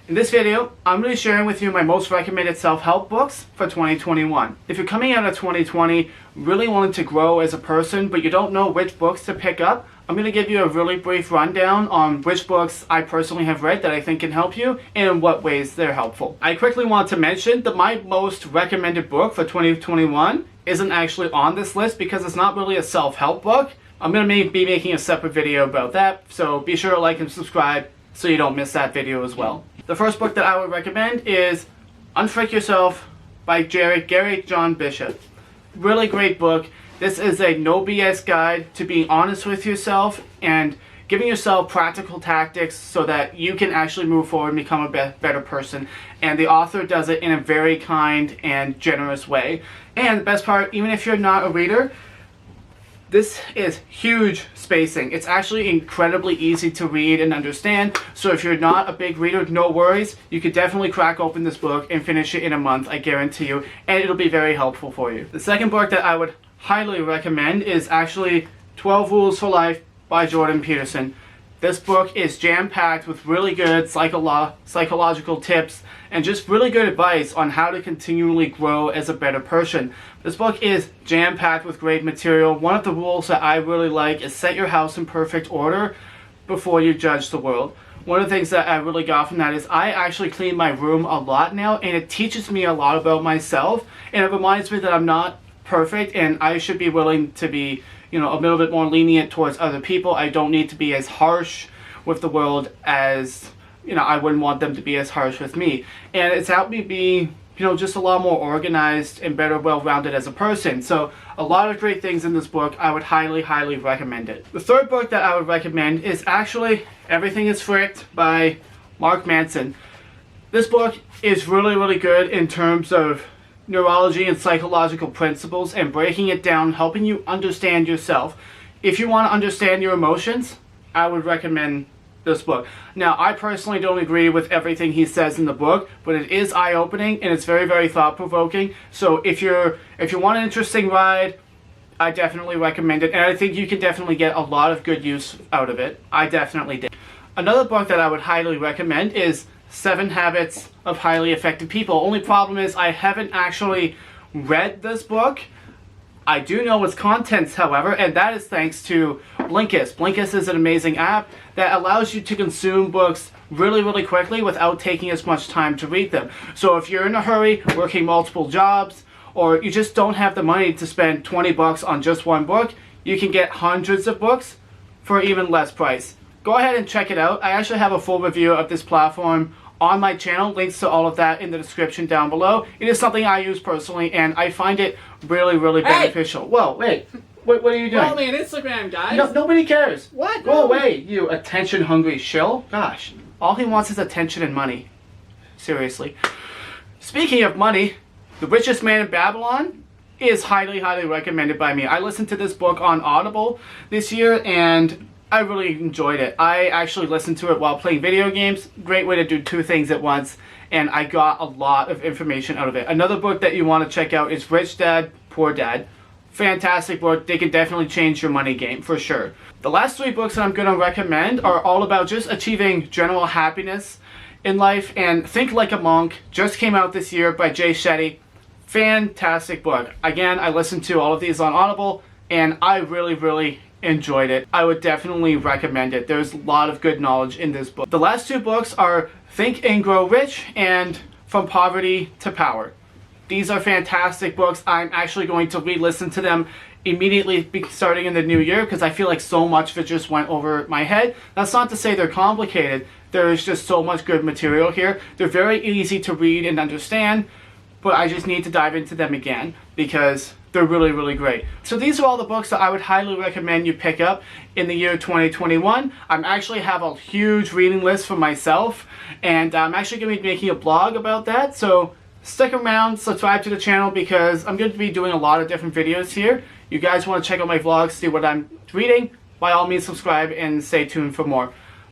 In this video, I'm going to be sharing with you my most recommended self-help books for 2021. If you're coming out of 2020 really wanting to grow as a person, but you don't know which books to pick up, I'm going to give you a really brief rundown on which books I personally have read that I think can help you and in what ways they're helpful. I quickly want to mention that my most recommended book for 2021 isn't actually on this list because it's not really a self-help book. I'm going to be making a separate video about that, so be sure to like and subscribe so you don't miss that video as well. The first book that I would recommend is Unfreak Yourself by Gary John Bishop. Really great book. This is a no BS guide to being honest with yourself and giving yourself practical tactics so that you can actually move forward and become a better person. And the author does it in a very kind and generous way. And the best part, even if you're not a reader, this is huge spacing. It's actually incredibly easy to read and understand. So if you're not a big reader, no worries. You could definitely crack open this book and finish it in a month, I guarantee you. And it'll be very helpful for you. The second book that I would highly recommend is actually 12 Rules for Life by Jordan Peterson. This book is jam-packed with really good psychological tips and just really good advice on how to continually grow as a better person. This book is jam-packed with great material. One of the rules that I really like is set your house in perfect order before you judge the world. One of the things that I really got from that is I actually clean my room a lot now, and it teaches me a lot about myself, and it reminds me that I'm not perfect and I should be willing to be a little bit more lenient towards other people. I don't need to be as harsh with the world as, I wouldn't want them to be as harsh with me. And it's helped me be, just a lot more organized and better, well-rounded as a person. So a lot of great things in this book. I would highly, highly recommend it. The third book that I would recommend is actually Everything is Fricked by Mark Manson. This book is really, really good in terms of neurology and psychological principles and breaking it down, helping you understand yourself. If you want to understand your emotions, I would recommend this book. Now, I personally don't agree with everything he says in the book, but it is eye-opening and it's very, very thought-provoking. So if you want an interesting ride, I definitely recommend it, and I think you can definitely get a lot of good use out of it. I definitely did. Another book that I would highly recommend is 7 Habits of Highly Effective People. Only problem is I haven't actually read this book. I do know its contents, however, and that is thanks to Blinkist. Blinkist is an amazing app that allows you to consume books really, really quickly without taking as much time to read them. So if you're in a hurry, working multiple jobs, or you just don't have the money to spend 20 bucks on just one book, you can get hundreds of books for even less price. Go ahead and check it out. I actually have a full review of this platform on my channel. Links to all of that in the description down below. It is something I use personally, and I find it really, really beneficial. Whoa, wait. What are you doing? Follow me on Instagram, guys. No, nobody cares. What? Go away, you attention-hungry shill. Gosh, all he wants is attention and money. Seriously. Speaking of money, The Richest Man in Babylon is highly, highly recommended by me. I listened to this book on Audible this year, and I really enjoyed it. I actually listened to it while playing video games. Great way to do 2 things at once, and I got a lot of information out of it. Another book that you want to check out is Rich Dad, Poor Dad. Fantastic book. They can definitely change your money game, for sure. The last 3 books that I'm going to recommend are all about just achieving general happiness in life, and Think Like a Monk just came out this year by Jay Shetty. Fantastic book. Again, I listened to all of these on Audible, and I really, really enjoyed it. I would definitely recommend it. There's a lot of good knowledge in this book. The last 2 books are Think and Grow Rich and From Poverty to Power. These are fantastic books. I'm actually going to re-listen to them immediately starting in the new year because I feel like so much of it just went over my head. That's not to say they're complicated. There is just so much good material here. They're very easy to read and understand, but I just need to dive into them again because they're really, really great. So these are all the books that I would highly recommend you pick up in the year 2021. I actually have a huge reading list for myself, and I'm actually going to be making a blog about that. So stick around, subscribe to the channel because I'm going to be doing a lot of different videos here. You guys want to check out my vlogs, see what I'm reading, by all means subscribe and stay tuned for more.